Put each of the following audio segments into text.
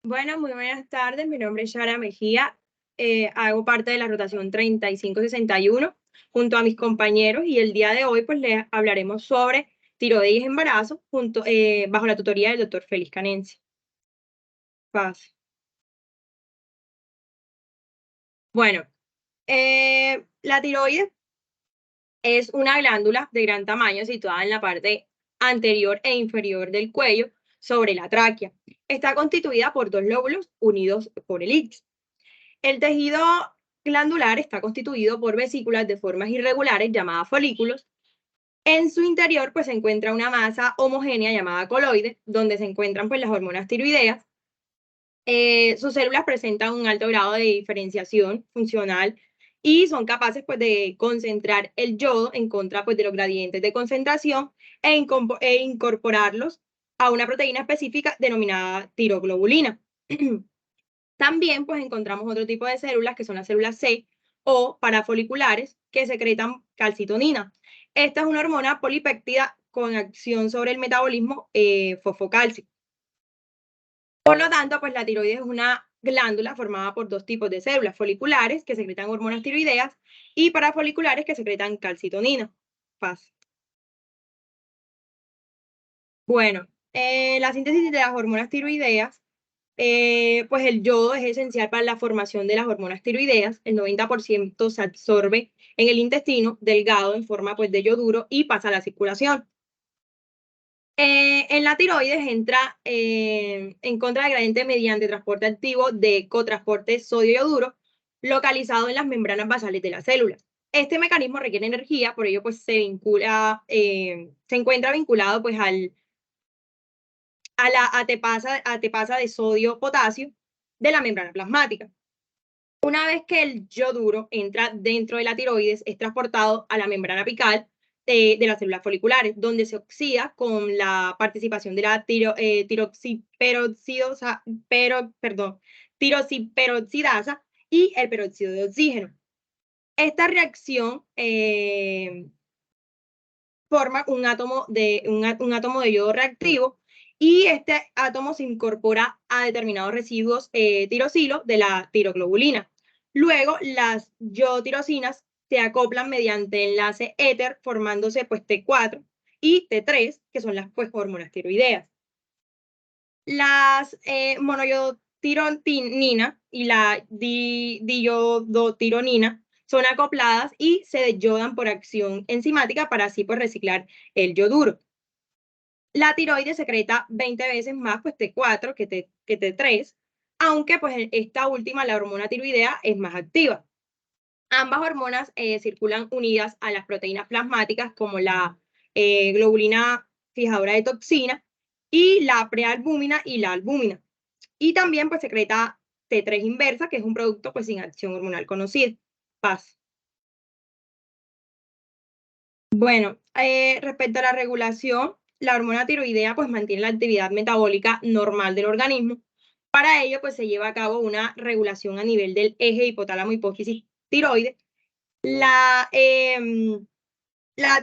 Bueno, muy buenas tardes. Mi nombre es Shara Mejía. Hago parte de la rotación 3561 junto a mis compañeros y el día de hoy pues les hablaremos sobre tiroides y embarazo bajo la tutoría del doctor Félix Canenzi. Pase. Bueno, la tiroides es una glándula de gran tamaño situada en la parte anterior e inferior del cuello sobre la tráquea. Está constituida por dos lóbulos unidos por el ix. El tejido glandular está constituido por vesículas de formas irregulares llamadas folículos. En su interior pues, se encuentra una masa homogénea llamada coloide, donde se encuentran pues, las hormonas tiroideas. Sus células presentan un alto grado de diferenciación funcional y son capaces pues, de concentrar el yodo en contra pues, de los gradientes de concentración e incorporarlos a una proteína específica denominada tiroglobulina. También pues encontramos otro tipo de células que son las células C o parafoliculares que secretan calcitonina. Esta es una hormona polipéptida con acción sobre el metabolismo fosfocálcico. Por lo tanto, pues la tiroides es una glándula formada por dos tipos de células, foliculares que secretan hormonas tiroideas y parafoliculares que secretan calcitonina. Fácil. Bueno, la síntesis de las hormonas tiroideas, pues el yodo es esencial para la formación de las hormonas tiroideas. El 90% se absorbe en el intestino delgado en forma pues, de yoduro y pasa a la circulación. En la tiroides entra en contra del gradiente mediante transporte activo de cotransporte sodio-yoduro localizado en las membranas basales de las células. Este mecanismo requiere energía, por ello pues se encuentra vinculado pues a la ATPasa de sodio-potasio de la membrana plasmática. Una vez que el yoduro entra dentro de la tiroides, es transportado a la membrana apical de las células foliculares, donde se oxida con la participación de la tiroxiperoxidasa y el peróxido de oxígeno. Esta reacción forma un átomo de yodo reactivo y este átomo se incorpora a determinados residuos tirosilo de la tiroglobulina. Luego, las yodotirosinas se acoplan mediante enlace éter, formándose pues T4 y T3, que son las pues, hormonas tiroideas. Las monoyodotironina y la diyodotironina son acopladas y se desyodan por acción enzimática para así pues, reciclar el yoduro. La tiroides secreta 20 veces más pues, T4 que T3, aunque pues esta última, la hormona tiroidea, es más activa. Ambas hormonas circulan unidas a las proteínas plasmáticas como la globulina fijadora de toxina y la prealbúmina y la albúmina. Y también pues secreta T3 inversa, que es un producto pues sin acción hormonal conocida. Paz. Bueno, respecto a la regulación, la hormona tiroidea pues mantiene la actividad metabólica normal del organismo. Para ello pues se lleva a cabo una regulación a nivel del eje hipotálamo hipófisis tiroides. La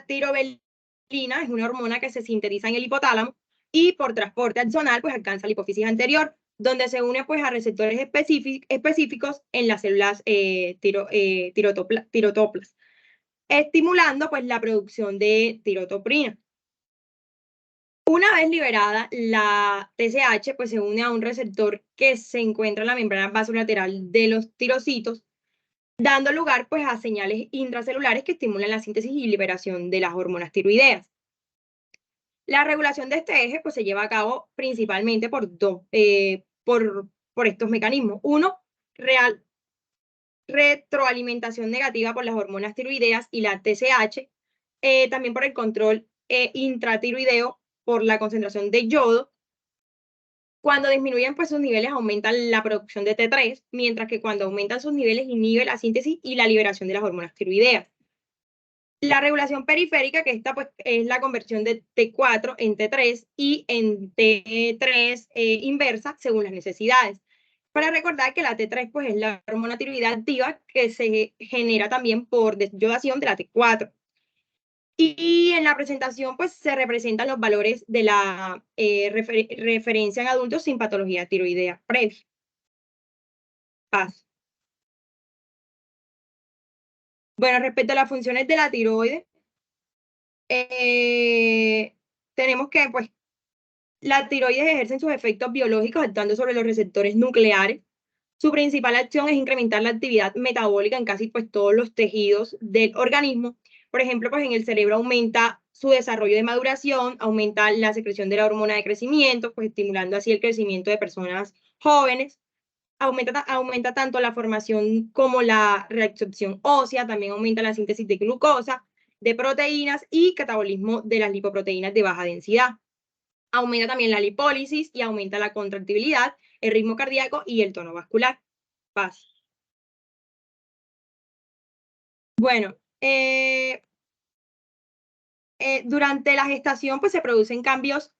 tirovelina es una hormona que se sintetiza en el hipotálamo y por transporte axonal pues alcanza la hipófisis anterior, donde se une pues a receptores específicos en las células tirotoplas, estimulando pues la producción de tirotoprina. Una vez liberada, la TSH pues se une a un receptor que se encuentra en la membrana vasolateral de los tirocitos, dando lugar pues a señales intracelulares que estimulan la síntesis y liberación de las hormonas tiroideas. La regulación de este eje pues se lleva a cabo principalmente por estos mecanismos. Uno, retroalimentación negativa por las hormonas tiroideas y la TSH, también por el control intratiroideo por la concentración de yodo. Cuando disminuyen pues, sus niveles, aumentan la producción de T3, mientras que cuando aumentan sus niveles, inhibe la síntesis y la liberación de las hormonas tiroideas. La regulación periférica, que esta pues, es la conversión de T4 en T3 y en T3 inversa según las necesidades. Para recordar que la T3 pues, es la hormona tiroidea activa que se genera también por desyodación de la T4. Y en la presentación, pues, se representan los valores de la referencia en adultos sin patología tiroidea previa. Paz. Bueno, respecto a las funciones de la tiroides, eh, tenemos que, pues, la tiroides ejerce sus efectos biológicos actuando sobre los receptores nucleares. Su principal acción es incrementar la actividad metabólica en casi pues, todos los tejidos del organismo. Por ejemplo, pues en el cerebro aumenta su desarrollo de maduración, aumenta la secreción de la hormona de crecimiento, pues estimulando así el crecimiento de personas jóvenes. Aumenta tanto la formación como la reabsorción ósea, también aumenta la síntesis de glucosa, de proteínas y catabolismo de las lipoproteínas de baja densidad. Aumenta también la lipólisis y aumenta la contractibilidad, el ritmo cardíaco y el tono vascular. Paz. Bueno, durante la gestación pues se producen cambios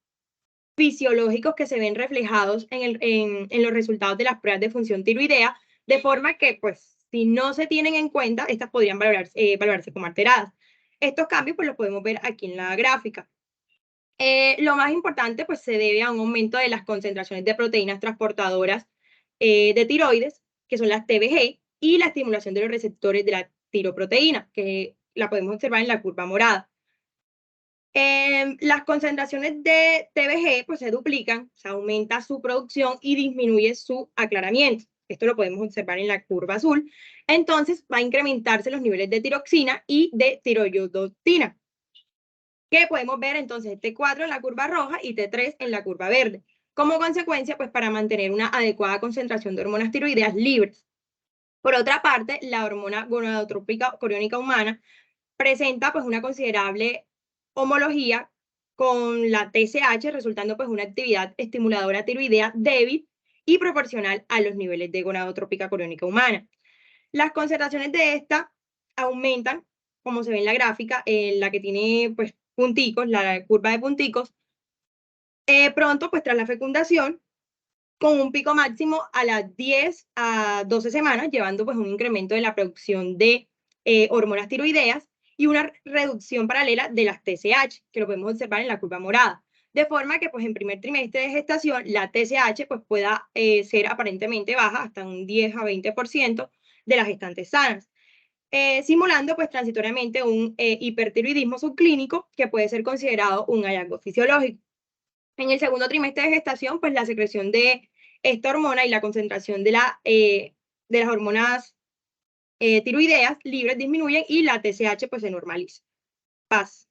fisiológicos que se ven reflejados en los resultados de las pruebas de función tiroidea, de forma que pues si no se tienen en cuenta, estas podrían valorarse como alteradas. Estos cambios pues los podemos ver aquí en la gráfica. Lo más importante pues se debe a un aumento de las concentraciones de proteínas transportadoras de tiroides, que son las TBG, y la estimulación de los receptores de la tiroproteína, que la podemos observar en la curva morada. Las concentraciones de TBG pues se duplican, se aumenta su producción y disminuye su aclaramiento. Esto lo podemos observar en la curva azul. Entonces va a incrementarse los niveles de tiroxina y de tiroyodotina, que podemos ver entonces T4 en la curva roja y T3 en la curva verde. Como consecuencia, pues para mantener una adecuada concentración de hormonas tiroideas libres. Por otra parte, la hormona gonadotrópica coriónica humana presenta pues una considerable homología con la TSH, resultando pues una actividad estimuladora tiroidea débil y proporcional a los niveles de gonadotrópica coriónica humana. Las concentraciones de esta aumentan, como se ve en la gráfica, en la que tiene pues punticos, la curva de punticos, pronto pues tras la fecundación, con un pico máximo a las 10 a 12 semanas, llevando pues un incremento de la producción de hormonas tiroideas y una reducción paralela de las TSH, que lo podemos observar en la curva morada. De forma que pues en primer trimestre de gestación la TSH pues pueda ser aparentemente baja, hasta un 10 a 20% de las gestantes sanas. Simulando pues transitoriamente un hipertiroidismo subclínico que puede ser considerado un hallazgo fisiológico. En el segundo trimestre de gestación, pues la secreción de esta hormona y la concentración de las hormonas tiroideas libres disminuyen y la TSH pues se normaliza. Paz.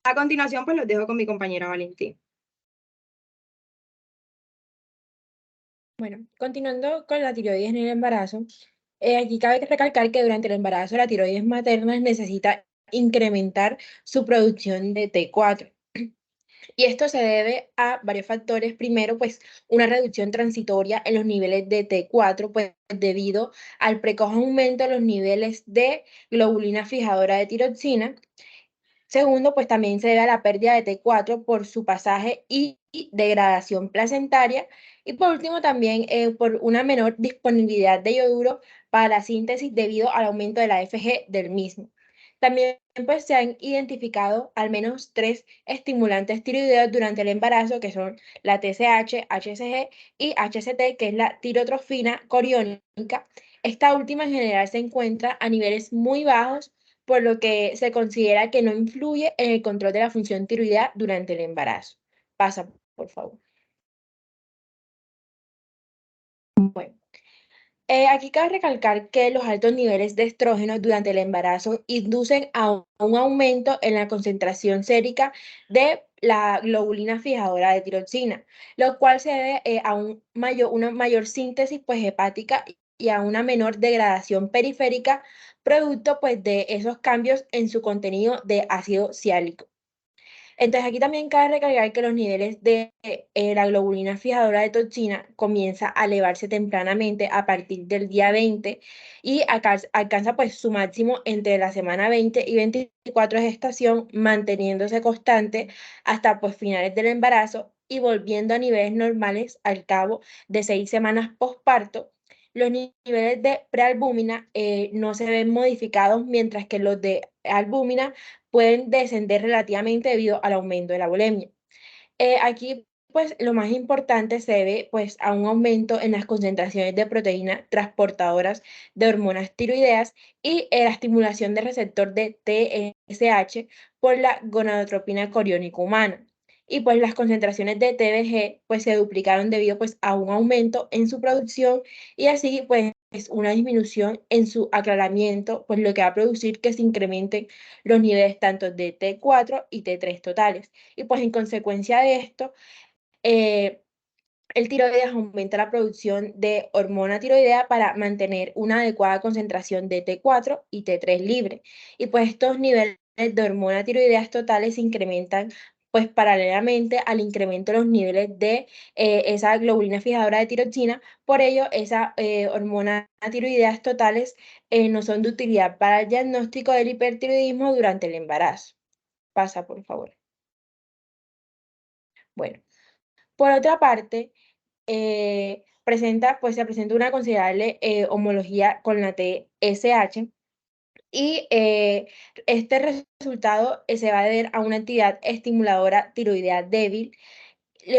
A continuación, pues los dejo con mi compañera Valentín. Bueno, continuando con la tiroides en el embarazo, aquí cabe recalcar que durante el embarazo la tiroides materna necesita incrementar su producción de T4. Y esto se debe a varios factores. Primero, pues una reducción transitoria en los niveles de T4, pues debido al precoz aumento de los niveles de globulina fijadora de tiroxina. Segundo, pues también se debe a la pérdida de T4 por su pasaje y degradación placentaria. Y por último, también por una menor disponibilidad de yoduro para la síntesis debido al aumento de la FG del mismo. También pues, se han identificado al menos 3 estimulantes tiroideos durante el embarazo, que son la TSH, HCG y HCT, que es la tirotrofina coriónica. Esta última en general se encuentra a niveles muy bajos, por lo que se considera que no influye en el control de la función tiroidea durante el embarazo. Pasa, por favor. Bueno, aquí cabe recalcar que los altos niveles de estrógeno durante el embarazo inducen a un aumento en la concentración sérica de la globulina fijadora de tiroxina, lo cual se debe a una mayor síntesis pues, hepática y a una menor degradación periférica, producto pues, de esos cambios en su contenido de ácido ciálico. Entonces aquí también cabe recalcar que los niveles de la globulina fijadora de toxina comienza a elevarse tempranamente a partir del día 20 y alcanza pues su máximo entre la semana 20 y 24 de gestación, manteniéndose constante hasta pues finales del embarazo y volviendo a niveles normales al cabo de 6 semanas posparto. los niveles de prealbúmina no se ven modificados, mientras que los de albúmina pueden descender relativamente debido al aumento de la bulimia. Aquí, pues, lo más importante se debe, pues, a un aumento en las concentraciones de proteínas transportadoras de hormonas tiroideas y la estimulación del receptor de TSH por la gonadotropina coriónica humana. Y pues las concentraciones de TBG pues se duplicaron debido pues a un aumento en su producción y así pues una disminución en su aclaramiento, pues lo que va a producir que se incrementen los niveles tanto de T4 y T3 totales. Y pues en consecuencia de esto, eh, el tiroides aumenta la producción de hormona tiroidea para mantener una adecuada concentración de T4 y T3 libre. Y pues estos niveles de hormona tiroideas totales se incrementan pues paralelamente al incremento de los niveles de esa globulina fijadora de tiroxina. Por ello, esas hormonas tiroideas totales no son de utilidad para el diagnóstico del hipertiroidismo durante el embarazo. Pasa, por favor. Bueno, por otra parte, se presenta una considerable homología con la TSH y este resultado se va a deber a una actividad estimuladora tiroidea débil.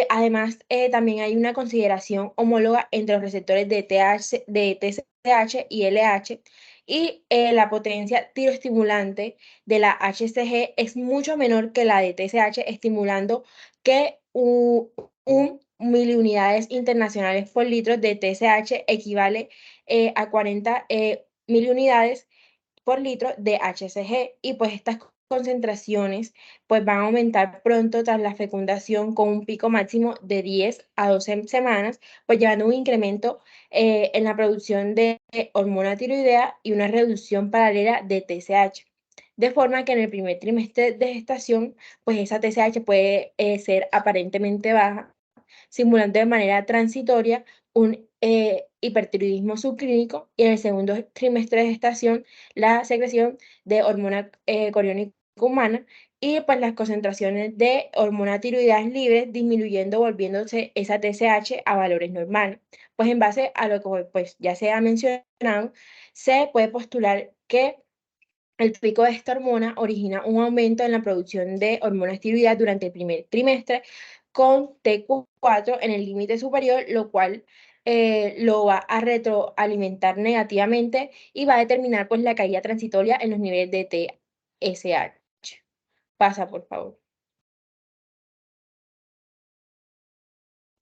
Además, también hay una consideración homóloga entre los receptores de TSH y LH y la potencia tiroestimulante de la HCG es mucho menor que la de TSH, estimulando que un miliunidades internacionales por litro de TSH equivale a 40 miliunidades por litro de HCG y pues estas concentraciones pues van a aumentar pronto tras la fecundación con un pico máximo de 10 a 12 semanas, pues llevando un incremento en la producción de hormona tiroidea y una reducción paralela de TSH. De forma que en el primer trimestre de gestación, pues esa TSH puede ser aparentemente baja, simulando de manera transitoria un hipertiroidismo subclínico y en el segundo trimestre de gestación la secreción de hormona coriónica humana y pues las concentraciones de hormona tiroideas libres disminuyendo, volviéndose esa TSH a valores normales. Pues en base a lo que pues ya se ha mencionado, se puede postular que el pico de esta hormona origina un aumento en la producción de hormonas tiroideas durante el primer trimestre con T4 en el límite superior, lo cual lo va a retroalimentar negativamente y va a determinar pues la caída transitoria en los niveles de TSH. Pasa, por favor.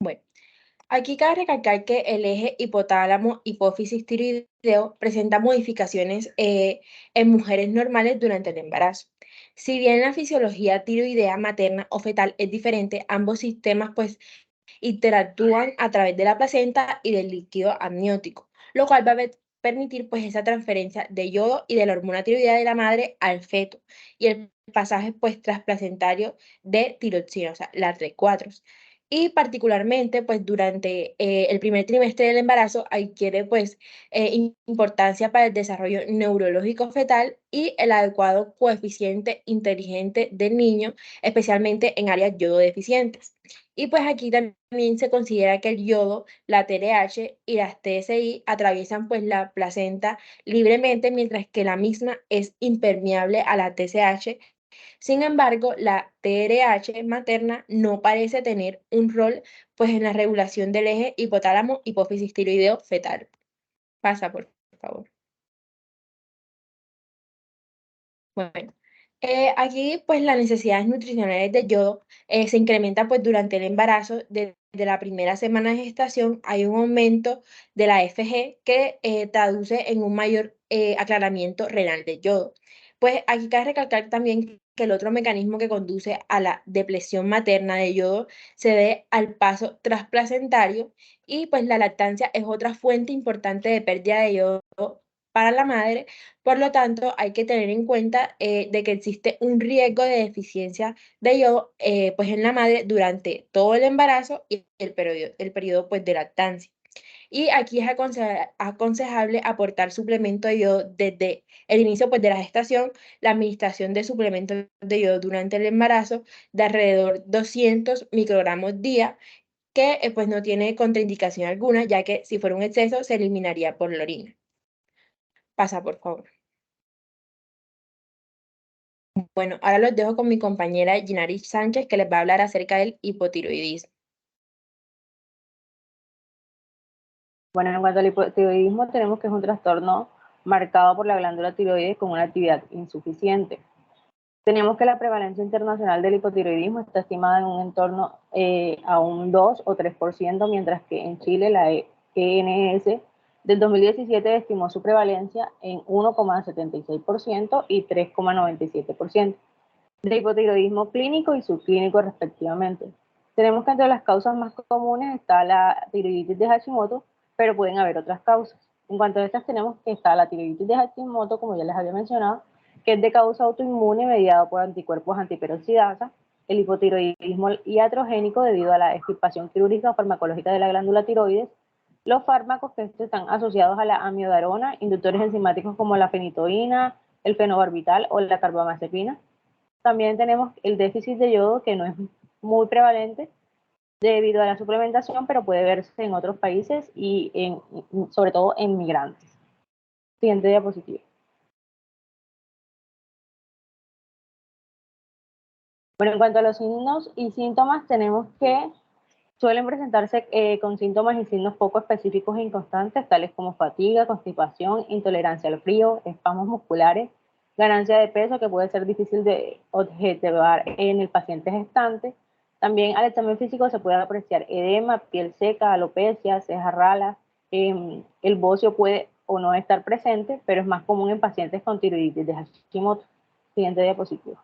Bueno. Aquí cabe recalcar que el eje hipotálamo-hipófisis tiroideo presenta modificaciones en mujeres normales durante el embarazo. Si bien la fisiología tiroidea materna o fetal es diferente, ambos sistemas pues interactúan a través de la placenta y del líquido amniótico, lo cual va a permitir pues esa transferencia de yodo y de la hormona tiroidea de la madre al feto y el pasaje pues transplacentario de tiroxina, o sea, la T4. Y particularmente, pues durante el primer trimestre del embarazo adquiere pues importancia para el desarrollo neurológico fetal y el adecuado coeficiente inteligente del niño, especialmente en áreas yodo deficientes. Y pues aquí también se considera que el yodo, la TRH y las TSI atraviesan pues la placenta libremente, mientras que la misma es impermeable a la TSH. Sin embargo, la TRH materna no parece tener un rol pues en la regulación del eje hipotálamo hipófisis tiroideo fetal. Pasa, por favor. Bueno, aquí pues las necesidades nutricionales de yodo se incrementan pues durante el embarazo. Desde la primera semana de gestación hay un aumento de la FG que traduce en un mayor aclaramiento renal de yodo. Pues aquí cabe recalcar también que el otro mecanismo que conduce a la depresión materna de yodo se debe al paso transplacentario y pues la lactancia es otra fuente importante de pérdida de yodo para la madre. Por lo tanto, hay que tener en cuenta de que existe un riesgo de deficiencia de yodo pues en la madre durante todo el embarazo y el periodo pues, de lactancia. Y aquí es aconsejable aportar suplemento de yodo desde el inicio pues, de la gestación, la administración de suplementos de yodo durante el embarazo de alrededor 200 microgramos día que pues no tiene contraindicación alguna, ya que si fuera un exceso se eliminaría por la orina. Pasa, por favor. Bueno, ahora los dejo con mi compañera Ginari Sánchez, que les va a hablar acerca del hipotiroidismo. Bueno, en cuanto al hipotiroidismo, tenemos que es un trastorno marcado por la glándula tiroides con una actividad insuficiente. Tenemos que la prevalencia internacional del hipotiroidismo está estimada en un entorno a un 2 o 3%, mientras que en Chile la ENS del 2017 estimó su prevalencia en 1,76% y 3,97% de hipotiroidismo clínico y subclínico respectivamente. Tenemos que entre las causas más comunes está la tiroiditis de Hashimoto, pero pueden haber otras causas. En cuanto a estas tenemos que está la tiroiditis de Hashimoto, como ya les había mencionado, que es de causa autoinmune mediado por anticuerpos antiperoxidasa, el hipotiroidismo iatrogénico debido a la extirpación quirúrgica o farmacológica de la glándula tiroides, los fármacos que están asociados a la amiodarona, inductores enzimáticos como la fenitoína, el fenobarbital o la carbamazepina. También tenemos el déficit de yodo, que no es muy prevalente debido a la suplementación, pero puede verse en otros países y sobre todo en migrantes. Siguiente diapositiva. Bueno, en cuanto a los signos y síntomas, tenemos que suelen presentarse con síntomas y signos poco específicos e inconstantes, tales como fatiga, constipación, intolerancia al frío, espasmos musculares, ganancia de peso, que puede ser difícil de objetivar en el paciente gestante. También al examen físico se puede apreciar edema, piel seca, alopecia, cejas ralas. El bocio puede o no estar presente, pero es más común en pacientes con tiroiditis de Hashimoto. Siguiente diapositiva.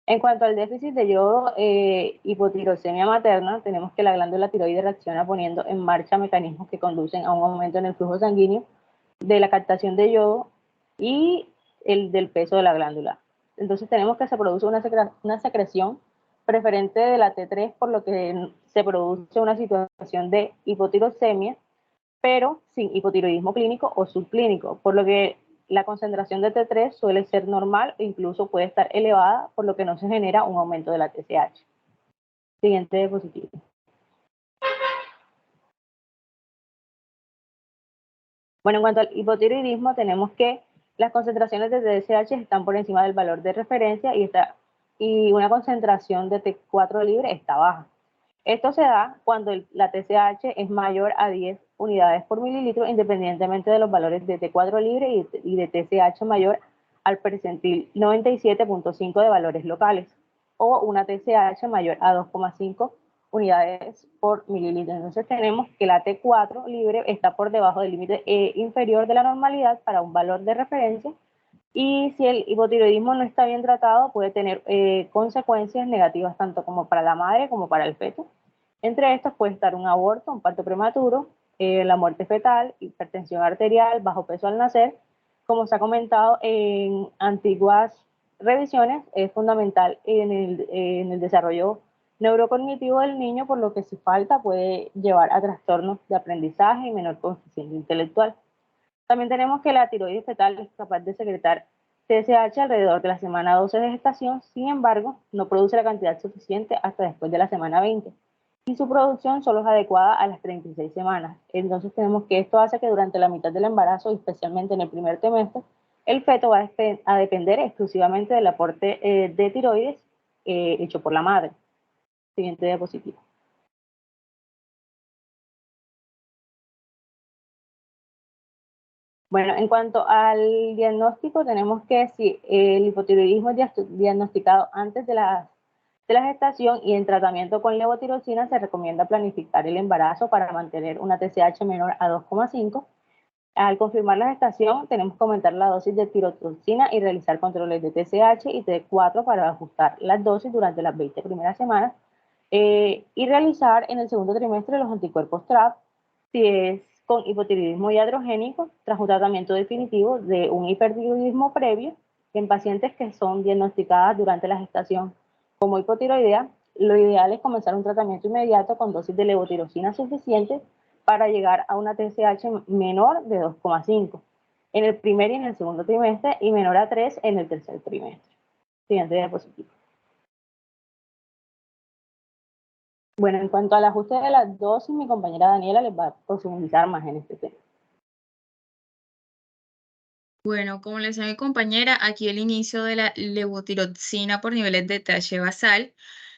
En cuanto al déficit de yodo, hipotiroxemia materna, tenemos que la glándula tiroides reacciona poniendo en marcha mecanismos que conducen a un aumento en el flujo sanguíneo de la captación de yodo y el del peso de la glándula. Entonces tenemos que se produce una secreción preferente de la T3, por lo que se produce una situación de hipotiroxemia, pero sin hipotiroidismo clínico o subclínico, por lo que la concentración de T3 suele ser normal e incluso puede estar elevada, por lo que no se genera un aumento de la TSH. Siguiente diapositiva. Bueno, en cuanto al hipotiroidismo, tenemos que las concentraciones de TSH están por encima del valor de referencia y una concentración de T4 libre está baja. Esto se da cuando la TSH es mayor a 10 unidades por mililitro, independientemente de los valores de T4 libre y de TSH mayor al percentil 97.5 de valores locales, o una TSH mayor a 2,5 unidades por mililitro. Entonces tenemos que la T4 libre está por debajo del límite inferior de la normalidad para un valor de referencia, y si el hipotiroidismo no está bien tratado puede tener consecuencias negativas tanto como para la madre como para el feto. Entre estos puede estar un aborto, un parto prematuro, la muerte fetal, hipertensión arterial, bajo peso al nacer. Como se ha comentado en antiguas revisiones, es fundamental en el desarrollo neurocognitivo del niño, por lo que si falta puede llevar a trastornos de aprendizaje y menor coeficiente intelectual. También tenemos que la tiroides fetal es capaz de secretar TSH alrededor de la semana 12 de gestación, sin embargo, no produce la cantidad suficiente hasta después de la semana 20 y su producción solo es adecuada a las 36 semanas. Entonces tenemos que esto hace que durante la mitad del embarazo, especialmente en el primer trimestre, el feto va a depender exclusivamente del aporte de tiroides hecho por la madre. Siguiente diapositiva. Bueno, en cuanto al diagnóstico, tenemos que si el hipotiroidismo es diagnosticado antes de la gestación y en tratamiento con levotiroxina, se recomienda planificar el embarazo para mantener una TSH menor a 2,5. Al confirmar la gestación, tenemos que aumentar la dosis de tiroxina y realizar controles de TSH y T4 para ajustar las dosis durante las 20 primeras semanas, y realizar en el segundo trimestre los anticuerpos TRAP si es con hipotiroidismo iatrogénico tras un tratamiento definitivo de un hipertiroidismo previo en pacientes que son diagnosticadas durante la gestación como hipotiroidea. Lo ideal es comenzar un tratamiento inmediato con dosis de levotiroxina suficiente para llegar a una TSH menor de 2,5 en el primer y en el segundo trimestre y menor a 3 en el tercer trimestre. Siguiente diapositiva. Bueno, en cuanto al ajuste de las dosis, mi compañera Daniela les va a profundizar más en este tema. Bueno, como le decía mi compañera, aquí el inicio de la levotiroxina por niveles de TH basal.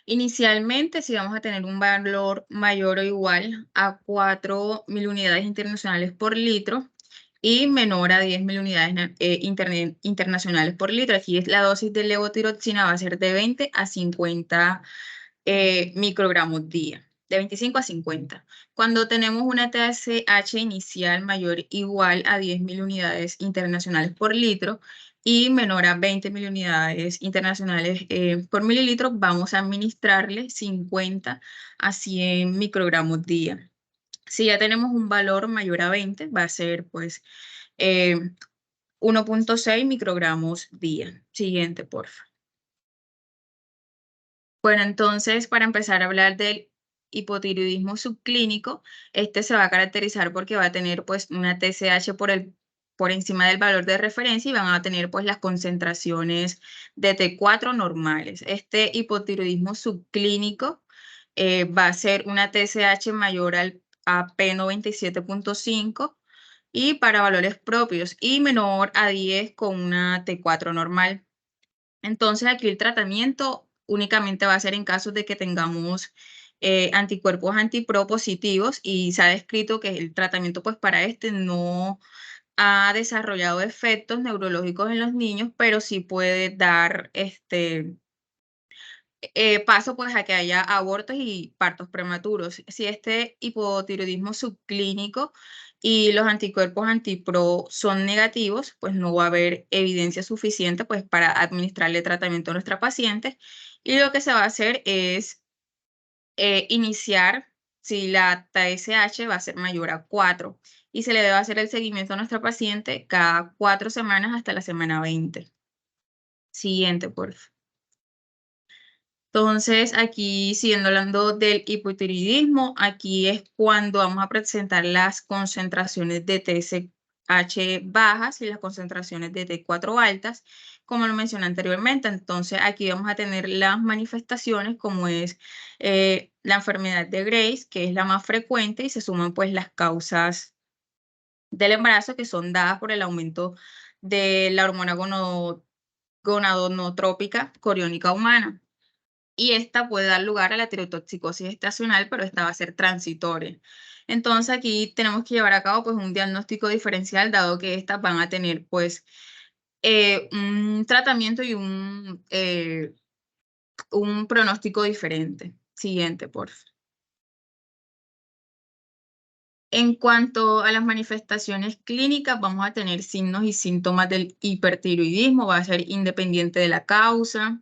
Inicialmente, si vamos a tener un valor mayor o igual a 4 milunidades internacionales por litro y menor a 10 milunidades internacionales por litro. Aquí la dosis de levotiroxina va a ser de 20 a 50 microgramos día, de 25 a 50. Cuando tenemos una TSH inicial mayor o igual a 10 mil unidades internacionales por litro y menor a 20 mil unidades internacionales por mililitro, vamos a administrarle 50 a 100 microgramos día. Si ya tenemos un valor mayor a 20, va a ser pues 1.6 microgramos día. Siguiente, por favor. Bueno, entonces, para empezar a hablar del hipotiroidismo subclínico, este se va a caracterizar porque va a tener pues una TSH por encima del valor de referencia y van a tener pues las concentraciones de T4 normales. Este hipotiroidismo subclínico va a ser una TSH mayor a P97.5 y para valores propios y menor a 10 con una T4 normal. Entonces aquí el tratamiento únicamente va a ser en casos de que tengamos anticuerpos antipro positivos y se ha descrito que el tratamiento pues para este no ha desarrollado efectos neurológicos en los niños, pero sí puede dar paso pues a que haya abortos y partos prematuros. Si este hipotiroidismo subclínico y los anticuerpos antipro son negativos, pues no va a haber evidencia suficiente pues para administrarle tratamiento a nuestra paciente. Y lo que se va a hacer es iniciar si la TSH va a ser mayor a 4 y se le debe hacer el seguimiento a nuestra paciente cada 4 semanas hasta la semana 20. Siguiente, por favor. Entonces, aquí siguiendo hablando del hipotiroidismo, aquí es cuando vamos a presentar las concentraciones de TSH bajas y las concentraciones de T4 altas, como lo mencioné anteriormente. Entonces, aquí vamos a tener las manifestaciones como es la enfermedad de Graves, que es la más frecuente, y se suman pues las causas del embarazo que son dadas por el aumento de la hormona gonadotrópica coriónica humana. Y esta puede dar lugar a la tirotoxicosis estacional, pero esta va a ser transitoria. Entonces aquí tenemos que llevar a cabo pues un diagnóstico diferencial, dado que estas van a tener pues un tratamiento y un pronóstico diferente. Siguiente, por favor. En cuanto a las manifestaciones clínicas, vamos a tener signos y síntomas del hipertiroidismo, va a ser independiente de la causa.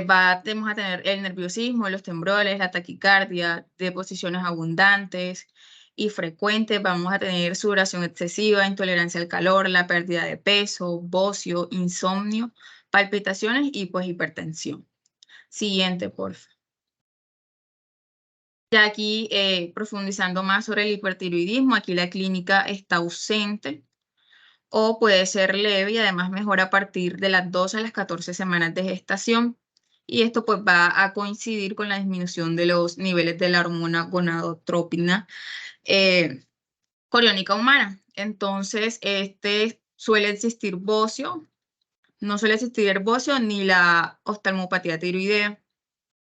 Vamos a tener el nerviosismo, los temblores, la taquicardia, deposiciones abundantes y frecuentes. Vamos a tener sudoración excesiva, intolerancia al calor, la pérdida de peso, bocio, insomnio, palpitaciones y pues hipertensión. Siguiente, por favor. Ya aquí profundizando más sobre el hipertiroidismo, aquí la clínica está ausente o puede ser leve y además mejora a partir de las 12 a las 14 semanas de gestación. Y esto pues va a coincidir con la disminución de los niveles de la hormona gonadotrópica coriónica humana. Entonces, suele existir bocio, no suele existir el bocio ni la oftalmopatía tiroidea.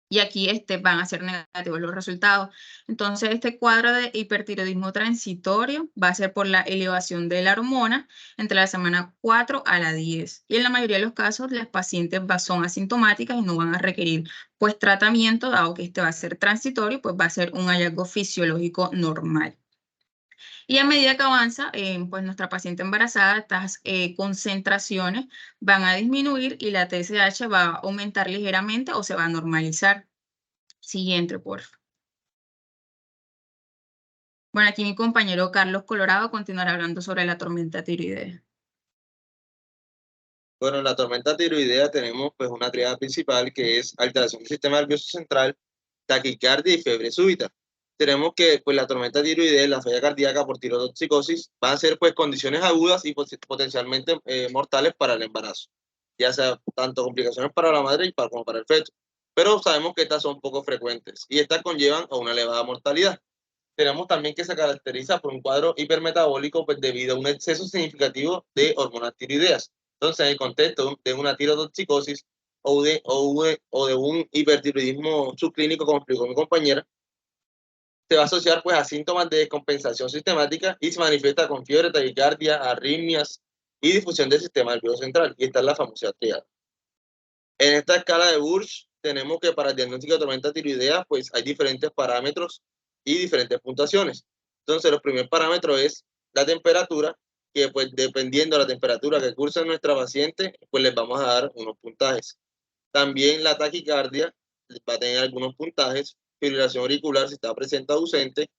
Y aquí van a ser negativos los resultados. Entonces, este cuadro de hipertiroidismo transitorio va a ser por la elevación de la hormona entre la semana 4 a la 10. Y en la mayoría de los casos, las pacientes son asintomáticas y no van a requerir pues tratamiento, dado que este va a ser transitorio, pues va a ser un hallazgo fisiológico normal. Y a medida que avanza, pues nuestra paciente embarazada, estas concentraciones van a disminuir y la TSH va a aumentar ligeramente o se va a normalizar. Siguiente, por favor. Bueno, aquí mi compañero Carlos Colorado continuará hablando sobre la tormenta tiroidea. Bueno, en la tormenta tiroidea tenemos pues una triada principal que es alteración del sistema nervioso central, taquicardia y fiebre súbita. Tenemos que pues la tormenta tiroidea y la falla cardíaca por tirotoxicosis van a ser pues condiciones agudas y potencialmente mortales para el embarazo, ya sea tanto complicaciones para la madre como para el feto. pero sabemos que estas son poco frecuentes y estas conllevan a una elevada mortalidad. Tenemos también que se caracteriza por un cuadro hipermetabólico pues, debido a un exceso significativo de hormonas tiroideas. Entonces, en el contexto de una tirotoxicosis o de un hipertiroidismo subclínico, como explicó mi compañera, se va a asociar pues, a síntomas de descompensación sistemática y se manifiesta con fiebre, taquicardia, arritmias y difusión del sistema nervioso central. Y esta es la famosa triada. En esta escala de Burch tenemos que para el diagnóstico de tormenta tiroidea pues hay diferentes parámetros y diferentes puntuaciones. Entonces, el primer parámetro es la temperatura, que pues dependiendo de la temperatura que cursa nuestra paciente, pues les vamos a dar unos puntajes. También la taquicardia va a tener algunos puntajes, fibrilación auricular si está presente o ausente,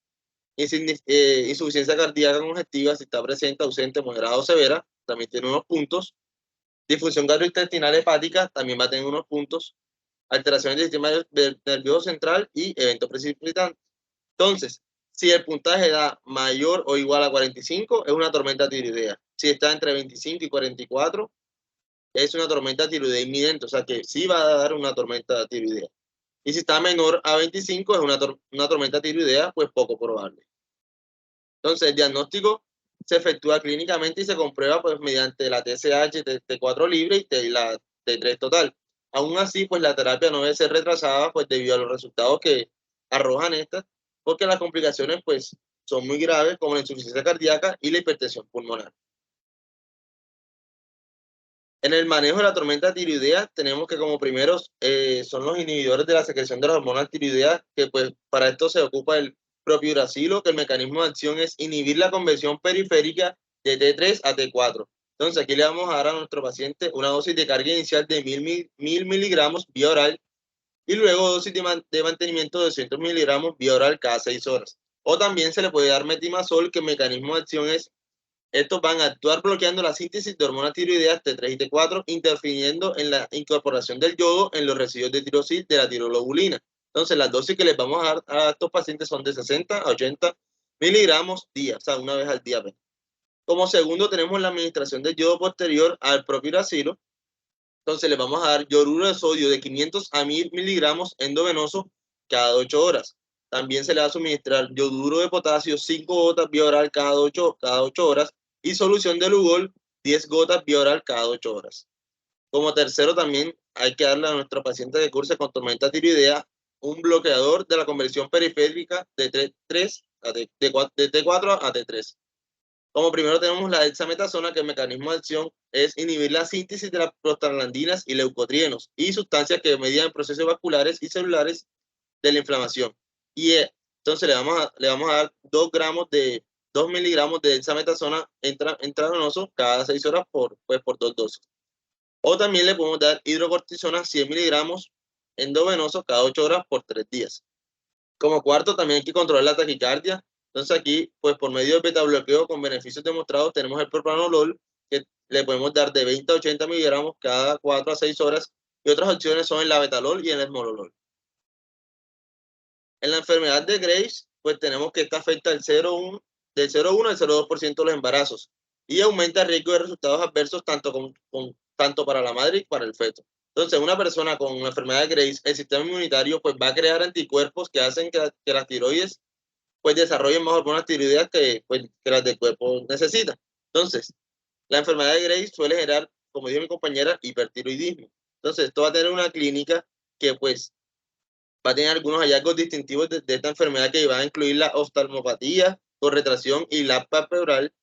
insuficiencia cardíaca congestiva si está presente, ausente, moderada o severa, también tiene unos puntos. Disfunción gastrointestinal hepática también va a tener unos puntos. Alteraciones del sistema nervioso central y eventos precipitantes. Entonces, si el puntaje da mayor o igual a 45, es una tormenta tiroidea. Si está entre 25 y 44, es una tormenta tiroidea inminente, o sea que sí va a dar una tormenta tiroidea. Y si está menor a 25, es una tormenta tiroidea, pues poco probable. Entonces, el diagnóstico se efectúa clínicamente y se comprueba pues mediante la TSH, T4 libre y la T3 total. Aún así, pues la terapia no debe ser retrasada pues debido a los resultados que arrojan estas, porque las complicaciones pues son muy graves como la insuficiencia cardíaca y la hipertensión pulmonar. En el manejo de la tormenta tiroidea tenemos que como primeros son los inhibidores de la secreción de las hormonas tiroideas, que pues para esto se ocupa el propiouracilo, que el mecanismo de acción es inhibir la conversión periférica de T3 a T4. Entonces aquí le vamos a dar a nuestro paciente una dosis de carga inicial de 1000 miligramos vía oral y luego dosis de mantenimiento de 200 miligramos vía oral cada 6 horas. O también se le puede dar metimazol, que el mecanismo de acción es estos van a actuar bloqueando la síntesis de hormonas tiroideas T3 y T4, interfiriendo en la incorporación del yodo en los residuos de tirosil de la tiroglobulina. Entonces, las dosis que les vamos a dar a estos pacientes son de 60 a 80 miligramos día, o sea, una vez al día. Como segundo, tenemos la administración del yodo posterior al propiouracilo. Entonces, les vamos a dar yoduro de sodio de 500 a 1000 miligramos endovenoso cada 8 horas. También se le va a suministrar yoduro de potasio 5 gotas vía oral cada 8 horas y solución de Lugol 10 gotas vía oral cada 8 horas. Como tercero, también hay que darle a nuestro paciente que curse con tormenta tiroidea un bloqueador de la conversión periférica de T4 a T3. Como primero tenemos la dexametasona, que el mecanismo de acción es inhibir la síntesis de las prostaglandinas y leucotrienos y sustancias que median procesos vasculares y celulares de la inflamación. Y entonces le vamos a dar 2 miligramos de dexametasona intravenoso cada 6 horas por 2 dosis. O también le podemos dar hidrocortisona 100 miligramos endovenoso cada 8 horas por 3 días. Como cuarto, también hay que controlar la taquicardia. Entonces aquí, pues por medio del beta-bloqueo con beneficios demostrados, tenemos el propranolol, que le podemos dar de 20 a 80 miligramos cada 4 a 6 horas, y otras opciones son el labetalol y el esmololol. En la enfermedad de Graves, pues tenemos que esta afecta del 0,1 al 0,2% de los embarazos y aumenta el riesgo de resultados adversos tanto para la madre y para el feto. Entonces, una persona con una enfermedad de Graves, el sistema inmunitario pues va a crear anticuerpos que hacen que las tiroides pues desarrollen más hormonas tiroideas que las del cuerpo necesita. Entonces, la enfermedad de Graves suele generar, como dijo mi compañera, hipertiroidismo. Entonces, esto va a tener una clínica que pues va a tener algunos hallazgos distintivos de esta enfermedad, que va a incluir la oftalmopatía por retracción y la palpebral.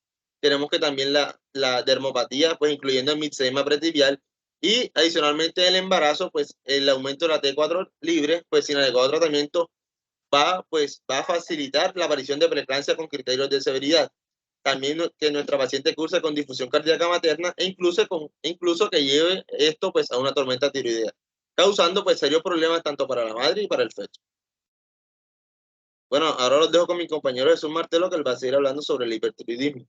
Tenemos que también la dermopatía, pues incluyendo el mixedema pretibial, y adicionalmente el embarazo, pues el aumento de la T4 libre, pues sin adecuado tratamiento va a facilitar la aparición de preeclampsia con criterios de severidad. También que nuestra paciente curse con difusión cardíaca materna e incluso que lleve esto pues a una tormenta tiroidea, causando pues serios problemas tanto para la madre y para el feto. Bueno, ahora los dejo con mi compañero Jesús Martelo, que él va a seguir hablando sobre el hipertiroidismo.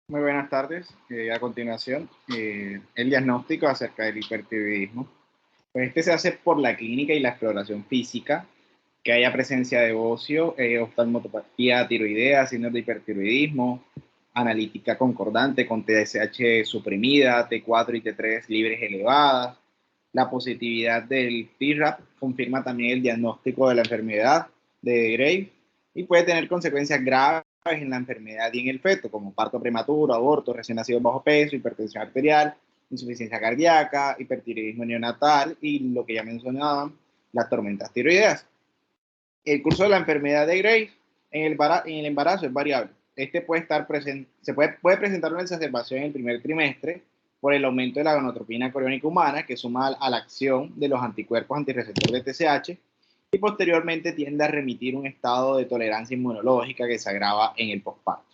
Muy buenas tardes. A continuación, el diagnóstico acerca del hipertiroidismo. Pues este se hace por la clínica y la exploración física, que haya presencia de bocio, oftalmopatía tiroidea, signos de hipertiroidismo, analítica concordante con TSH suprimida, T4 y T3 libres elevadas. La positividad del TRAP confirma también el diagnóstico de la enfermedad de Graves y puede tener consecuencias graves en la enfermedad y en el feto, como parto prematuro, aborto, recién nacido bajo peso, hipertensión arterial, insuficiencia cardíaca, hipertiroidismo neonatal y lo que ya mencionaban, las tormentas tiroideas. El curso de la enfermedad de Graves en el embarazo es variable. Este puede estar presente, puede presentar una exacerbación en el primer trimestre por el aumento de la gonotropina coriónica humana, que suma a la acción de los anticuerpos antirreceptor de TSH, y posteriormente tiende a remitir un estado de tolerancia inmunológica que se agrava en el posparto.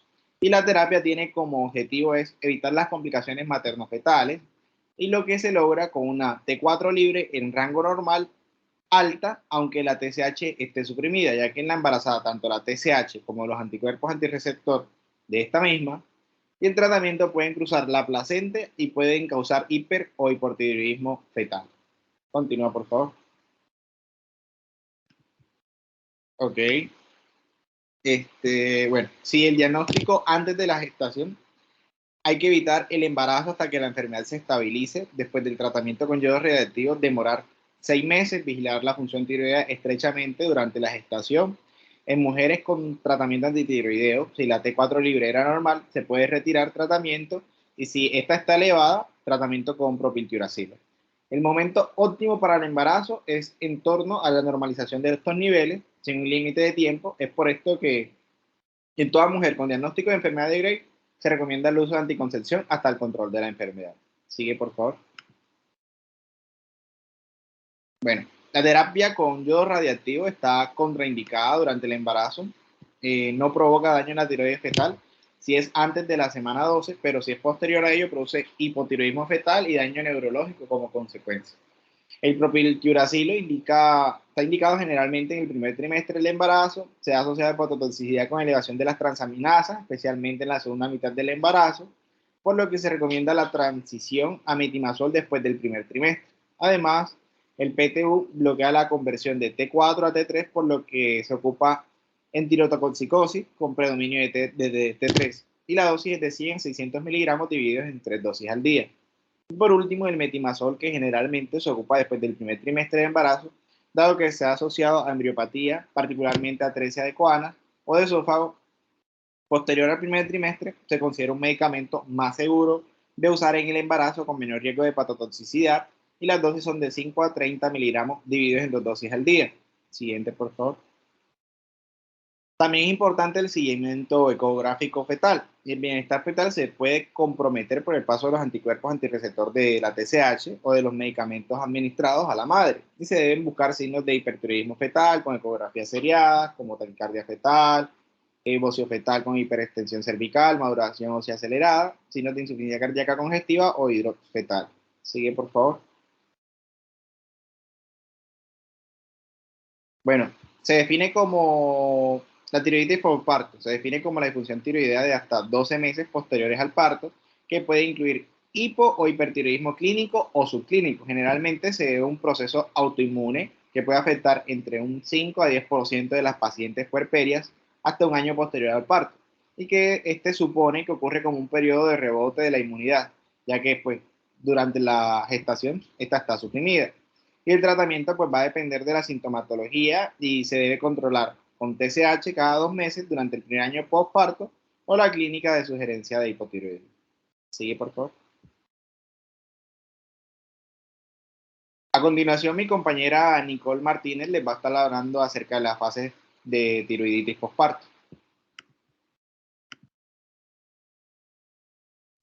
Y la terapia tiene como objetivo es evitar las complicaciones materno-fetales, y lo que se logra con una T4 libre en rango normal alta, aunque la TSH esté suprimida, ya que en la embarazada tanto la TSH como los anticuerpos antirreceptor de esta misma y el tratamiento pueden cruzar la placenta y pueden causar hiper o hipotiroidismo fetal. Continúa, por favor. Ok. Bueno, si el diagnóstico antes de la gestación, hay que evitar el embarazo hasta que la enfermedad se estabilice. Después del tratamiento con yodo radioactivo, demorar 6 meses, vigilar la función tiroidea estrechamente durante la gestación. En mujeres con tratamiento antitiroideo, si la T4 libre era normal, se puede retirar tratamiento y si esta está elevada, tratamiento con propiltiuracilo. El momento óptimo para el embarazo es en torno a la normalización de estos niveles, sin un límite de tiempo. Es por esto que en toda mujer con diagnóstico de enfermedad de Graves se recomienda el uso de anticoncepción hasta el control de la enfermedad. Sigue, por favor. Bueno, la terapia con yodo radiactivo está contraindicada durante el embarazo. No provoca daño en la tiroides fetal si es antes de la semana 12, pero si es posterior a ello produce hipotiroidismo fetal y daño neurológico como consecuencia. El propiltiuracilo está indicado generalmente en el primer trimestre del embarazo, se ha asociado a hepatotoxicidad con elevación de las transaminasas, especialmente en la segunda mitad del embarazo, por lo que se recomienda la transición a metimazol después del primer trimestre. Además, el PTU bloquea la conversión de T4 a T3, por lo que se ocupa en tirotoxicosis con predominio de T3, y la dosis es de 100-600 miligramos divididos en 3 dosis al día. Y por último, el metimazol, que generalmente se ocupa después del primer trimestre de embarazo, dado que se ha asociado a embriopatía, particularmente a atresia de Coana o de esófago. Posterior al primer trimestre, se considera un medicamento más seguro de usar en el embarazo con menor riesgo de hepatotoxicidad y las dosis son de 5 a 30 miligramos divididos en 2 dosis al día. Siguiente, por favor. También es importante el seguimiento ecográfico fetal. Y el bienestar fetal se puede comprometer por el paso de los anticuerpos antirreceptor de la TSH o de los medicamentos administrados a la madre. Y se deben buscar signos de hipertiroidismo fetal con ecografías seriadas, como taquicardia fetal, bocio fetal con hiperextensión cervical, maduración ósea acelerada, signos de insuficiencia cardíaca congestiva o hidrofetal. Sigue, por favor. Bueno, se define como la tiroides por parto, se define como la disfunción tiroidea de hasta 12 meses posteriores al parto, que puede incluir hipo o hipertiroidismo clínico o subclínico. Generalmente se debe a un proceso autoinmune que puede afectar entre un 5 a 10% de las pacientes puerperias hasta un año posterior al parto, y que este supone que ocurre como un periodo de rebote de la inmunidad, ya que pues, durante la gestación esta está suprimida. Y el tratamiento pues va a depender de la sintomatología y se debe controlar con TSH cada 2 meses durante el primer año postparto o la clínica de sugerencia de hipotiroidismo. Sigue, por favor. A continuación, mi compañera Nicole Martínez les va a estar hablando acerca de las fases de tiroiditis postparto.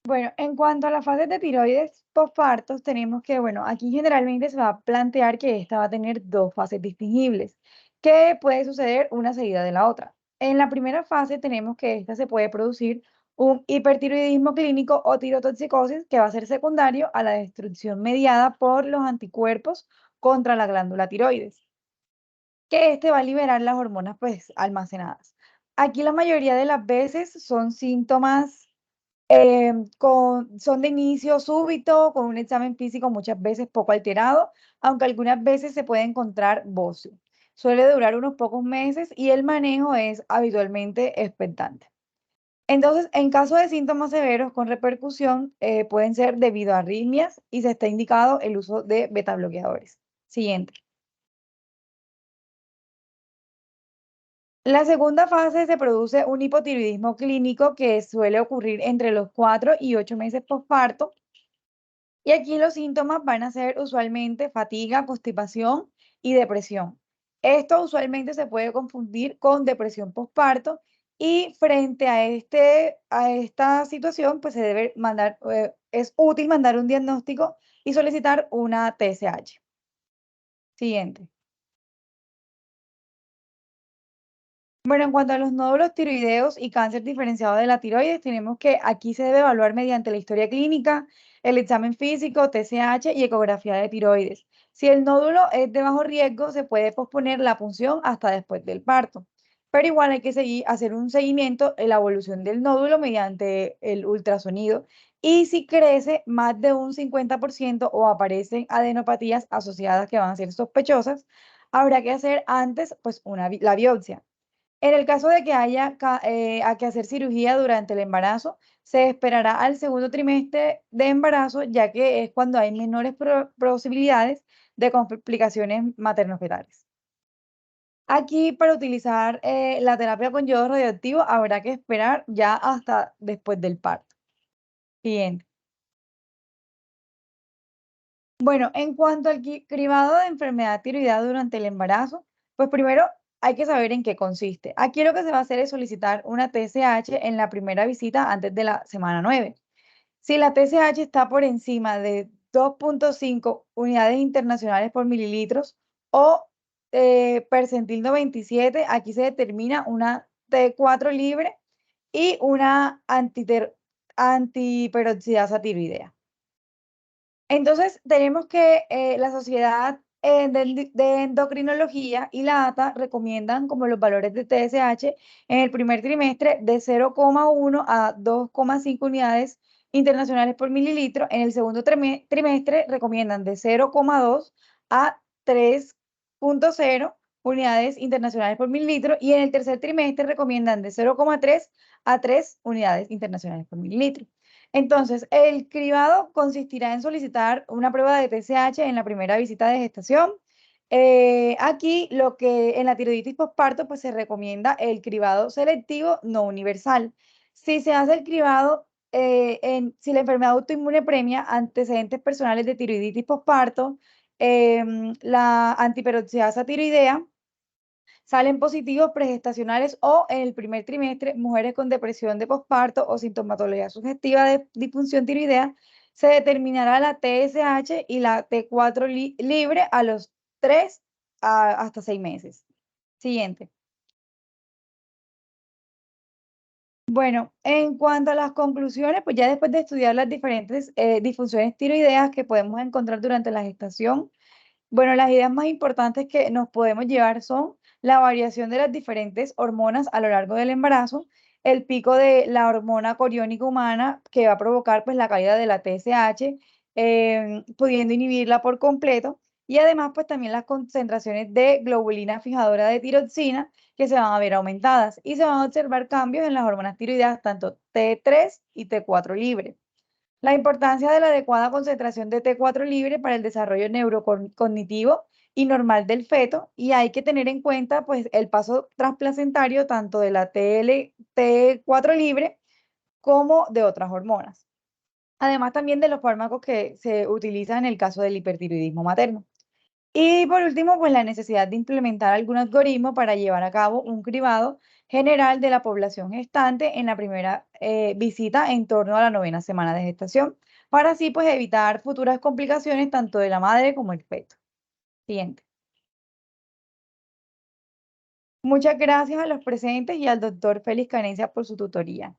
Bueno, en cuanto a las fases de tiroides postpartos, tenemos que, bueno, aquí generalmente se va a plantear que esta va a tener dos fases distinguibles, que puede suceder una seguida de la otra. En la primera fase tenemos que esta se puede producir un hipertiroidismo clínico o tirotoxicosis que va a ser secundario a la destrucción mediada por los anticuerpos contra la glándula tiroides, que este va a liberar las hormonas pues almacenadas. Aquí la mayoría de las veces son síntomas son de inicio súbito, con un examen físico muchas veces poco alterado, aunque algunas veces se puede encontrar bocio. Suele durar unos pocos meses y el manejo es habitualmente expectante. Entonces, en caso de síntomas severos con repercusión, pueden ser debido a arritmias y se está indicado el uso de betabloqueadores. Siguiente. La segunda fase se produce un hipotiroidismo clínico que suele ocurrir entre los 4 y 8 meses posparto. Y aquí los síntomas van a ser usualmente fatiga, constipación y depresión. Esto usualmente se puede confundir con depresión posparto y frente a esta situación, pues se debe mandar, es útil mandar un diagnóstico y solicitar una TSH. Siguiente. Bueno, en cuanto a los nódulos tiroideos y cáncer diferenciado de la tiroides, tenemos que aquí se debe evaluar mediante la historia clínica, el examen físico, TSH y ecografía de tiroides. Si el nódulo es de bajo riesgo, se puede posponer la punción hasta después del parto. Pero igual hay que hacer un seguimiento en la evolución del nódulo mediante el ultrasonido. Y si crece más de un 50% o aparecen adenopatías asociadas que van a ser sospechosas, habrá que hacer antes pues, la biopsia. En el caso de que haya que hacer cirugía durante el embarazo, se esperará al segundo trimestre de embarazo, ya que es cuando hay menores posibilidades de complicaciones materno-fetales. Aquí, para utilizar la terapia con yodo radioactivo, habrá que esperar ya hasta después del parto. Siguiente. Bueno, en cuanto al cribado de enfermedad tiroidea durante el embarazo, pues primero hay que saber en qué consiste. Aquí lo que se va a hacer es solicitar una TSH en la primera visita antes de la semana 9. Si la TSH está por encima de 2.5 unidades internacionales por mililitros o percentil 97, aquí se determina una T4 libre y una antiperoxidasa tiroidea. Entonces, tenemos que la Sociedad de Endocrinología y la ATA recomiendan como los valores de TSH en el primer trimestre de 0,1 a 2,5 unidades internacionales por mililitro. En el segundo trimestre recomiendan de 0,2 a 3,0 unidades internacionales por mililitro. Y en el tercer trimestre recomiendan de 0,3 a 3 unidades internacionales por mililitro. Entonces, el cribado consistirá en solicitar una prueba de TSH en la primera visita de gestación. Aquí lo que en la tiroiditis postparto pues se recomienda el cribado selectivo no universal. Si se hace el cribado, si la enfermedad autoinmune premia antecedentes personales de tiroiditis postparto, la antiperoxidasa tiroidea, salen positivos pregestacionales o en el primer trimestre, mujeres con depresión de posparto o sintomatología sugestiva de disfunción tiroidea, se determinará la TSH y la T4 libre a los 3 hasta 6 meses. Siguiente. Bueno, en cuanto a las conclusiones, pues ya después de estudiar las diferentes disfunciones tiroideas que podemos encontrar durante la gestación, bueno, las ideas más importantes que nos podemos llevar son la variación de las diferentes hormonas a lo largo del embarazo, el pico de la hormona coriónica humana que va a provocar pues la caída de la TSH, pudiendo inhibirla por completo, y además pues también las concentraciones de globulina fijadora de tiroxina que se van a ver aumentadas y se van a observar cambios en las hormonas tiroideas tanto T3 y T4 libre. La importancia de la adecuada concentración de T4 libre para el desarrollo neurocognitivo y normal del feto, y hay que tener en cuenta pues el paso transplacentario tanto de la T4 libre como de otras hormonas. Además también de los fármacos que se utilizan en el caso del hipertiroidismo materno. Y por último, pues la necesidad de implementar algún algoritmo para llevar a cabo un cribado general de la población gestante en la primera visita en torno a la 9ª semana de gestación, para así pues evitar futuras complicaciones tanto de la madre como el feto. Siguiente. Muchas gracias a los presentes y al doctor Félix Canencia por su tutoría.